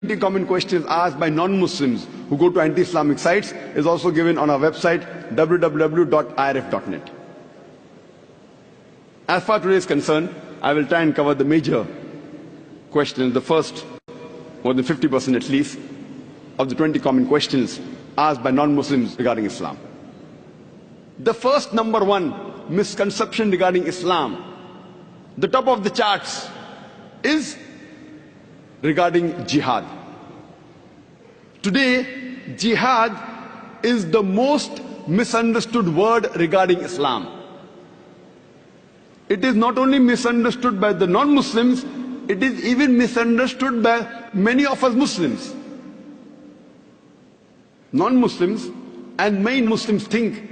The common questions asked by non-Muslims who go to anti-Islamic sites is also given on our website www.irf.net. As far as today is concerned, I will try and cover the major questions, the first, more than 50% at least, of the 20 common questions asked by non-Muslims regarding Islam. The first number one misconception regarding Islam, the top of the charts, is regarding jihad. Today, jihad is the most misunderstood word regarding Islam. It is not only misunderstood by the non-Muslims, it is even misunderstood by many of us Muslims. Non-Muslims and many Muslims think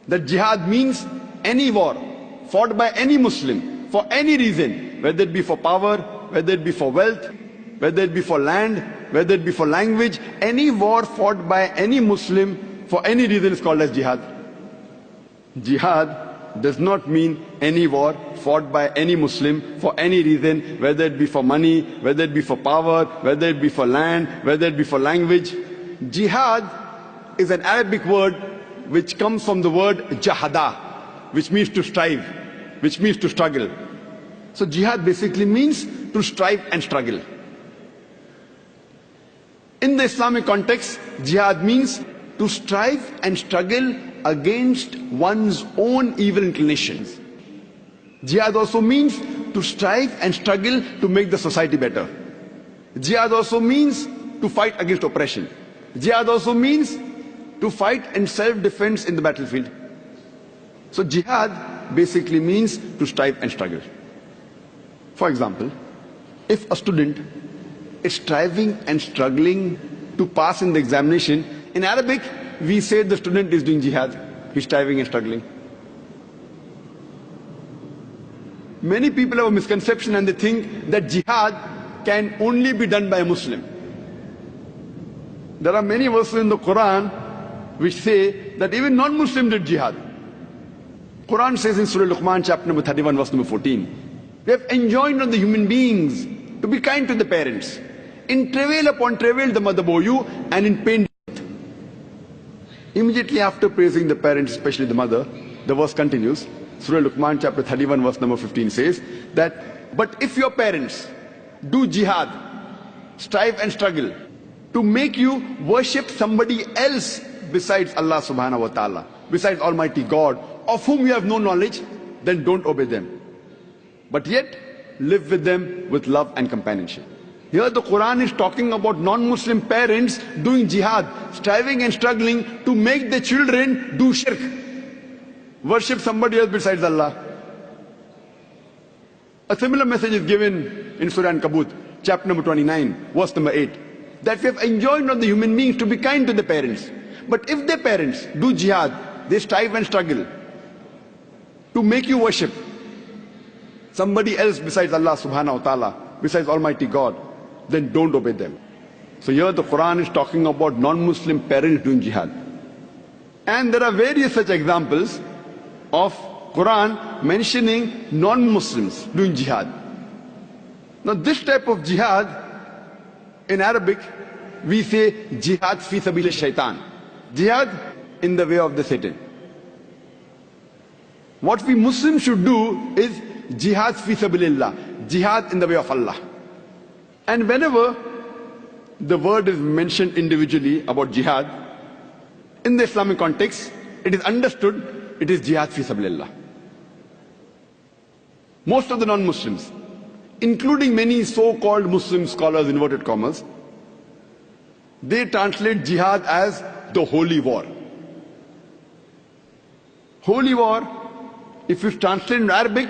that jihad means any war fought by any Muslim for any reason, whether it be for power, whether it be for wealth, whether it be for land, whether it be for language. Any war fought by any Muslim for any reason is called as jihad. Jihad does not mean any war fought by any Muslim for any reason, whether it be for money, whether it be for power, whether it be for land, whether it be for language. Jihad is an Arabic word which comes from the word jahada, which means to strive, which means to struggle. So jihad basically means to strive and struggle. In the Islamic context, jihad means to strive and struggle against one's own evil inclinations. Jihad also means to strive and struggle to make the society better. Jihad also means to fight against oppression. Jihad also means to fight in self-defense in the battlefield. So jihad basically means to strive and struggle. For example, if a student is striving and struggling to pass in the examination, in Arabic we say the student is doing jihad, he's striving and struggling. Many people have a misconception and they think that jihad can only be done by a Muslim. There are many verses in the Quran which say that even non-Muslims did jihad. Quran says in Surah Luqman chapter number 31 verse number 14, we have enjoined on the human beings to be kind to the parents. In travail upon travail the mother bore you, and in pain death. Immediately after praising the parents, especially the mother, the verse continues. Surah Luqman chapter 31 verse number 15 says that, but if your parents do jihad, strive and struggle to make you worship somebody else besides Allah subhanahu wa ta'ala, besides Almighty God, of whom you have no knowledge, then don't obey them. But yet, live with them with love and companionship. Here the Quran is talking about non-Muslim parents doing jihad, striving and struggling to make their children do shirk, worship somebody else besides Allah. A similar message is given in Surah Ankabut, chapter number 29, verse number 8, that we have enjoined on the human beings to be kind to the parents. But if their parents do jihad, they strive and struggle to make you worship somebody else besides Allah subhanahu wa ta'ala, besides Almighty God, then don't obey them. So here the Quran is talking about non-Muslim parents doing jihad. And there are various such examples of Quran mentioning non-Muslims doing jihad. Now this type of jihad, in Arabic, we say jihad fi sabil shaitan. Jihad in the way of the Satan. What we Muslims should do is jihad fi sabilillah, jihad in the way of Allah. And whenever the word is mentioned individually about jihad, in the Islamic context, it is understood it is jihad fi sabilillah. Most of the non-Muslims, including many so-called Muslim scholars, inverted commas, they translate jihad as the holy war. Holy war, if you translate in Arabic,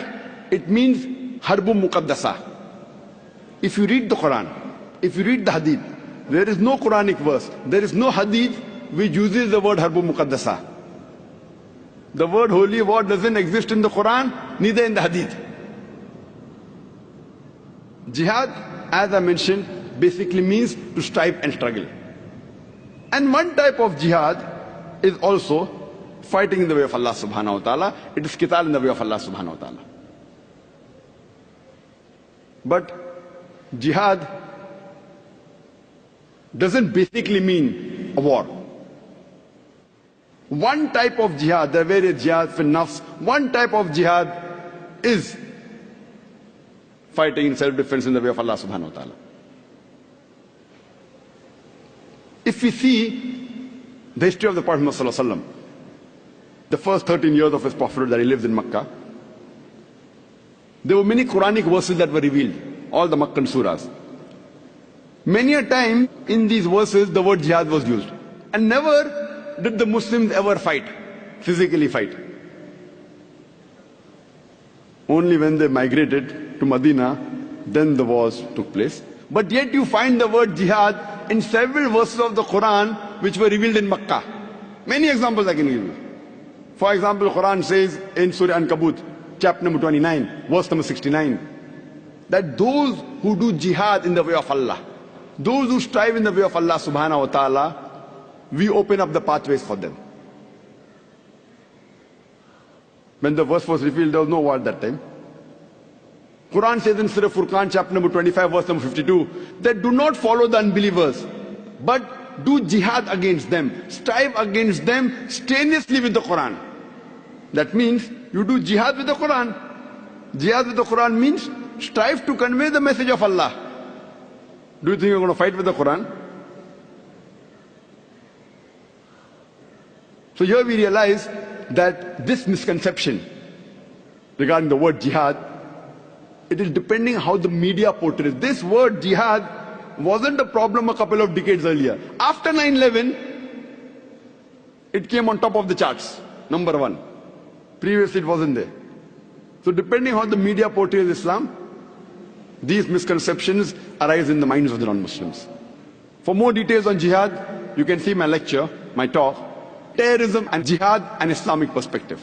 it means harbu muqaddasa. If you read the Quran, if you read the hadith, there is no Quranic verse, there is no hadith which uses the word harbu muqaddasa. The word holy war doesn't exist in the Quran, neither in the hadith. Jihad, as I mentioned, basically means to strive and struggle. And one type of jihad is also fighting in the way of Allah subhanahu wa ta'ala. It is qital in the way of Allah subhanahu wa ta'ala. But jihad doesn't basically mean a war. One type of jihad, there are various jihads for nafs, one type of jihad is fighting in self-defense in the way of Allah subhanahu wa ta'ala. If we see the history of the Prophet Muhammad sallallahu alaihi wasallam, the first 13 years of his prophethood that he lived in Makkah, there were many Quranic verses that were revealed, all the Makkan surahs. Many a time in these verses the word jihad was used, and never did the Muslims ever fight, physically fight. Only when they migrated to Medina, then the wars took place. But yet you find the word jihad in several verses of the Quran which were revealed in Makkah. Many examples I can give you. For example, the Quran says in Surah Ankabut, chapter number 29, verse number 69, that those who do jihad in the way of Allah, those who strive in the way of Allah subhanahu wa ta'ala, we open up the pathways for them. When the verse was revealed, there was no war at that time. Quran says in Surah Furqan, chapter number 25, verse number 52, that do not follow the unbelievers, but do jihad against them, strive against them strenuously with the Quran. That means you do jihad with the Quran. Jihad with the Quran means strive to convey the message of Allah. Do you think you're going to fight with the Quran? So here we realize that this misconception regarding the word jihad, it is depending how the media portrays. This word jihad wasn't a problem a couple of decades earlier. After 9/11, it came on top of the charts, number one. Previously it wasn't there. So depending how the media portrays Islam, these misconceptions arise in the minds of the non-Muslims. For more details on jihad, you can see my lecture, my talk, Terrorism and Jihad, an Islamic Perspective.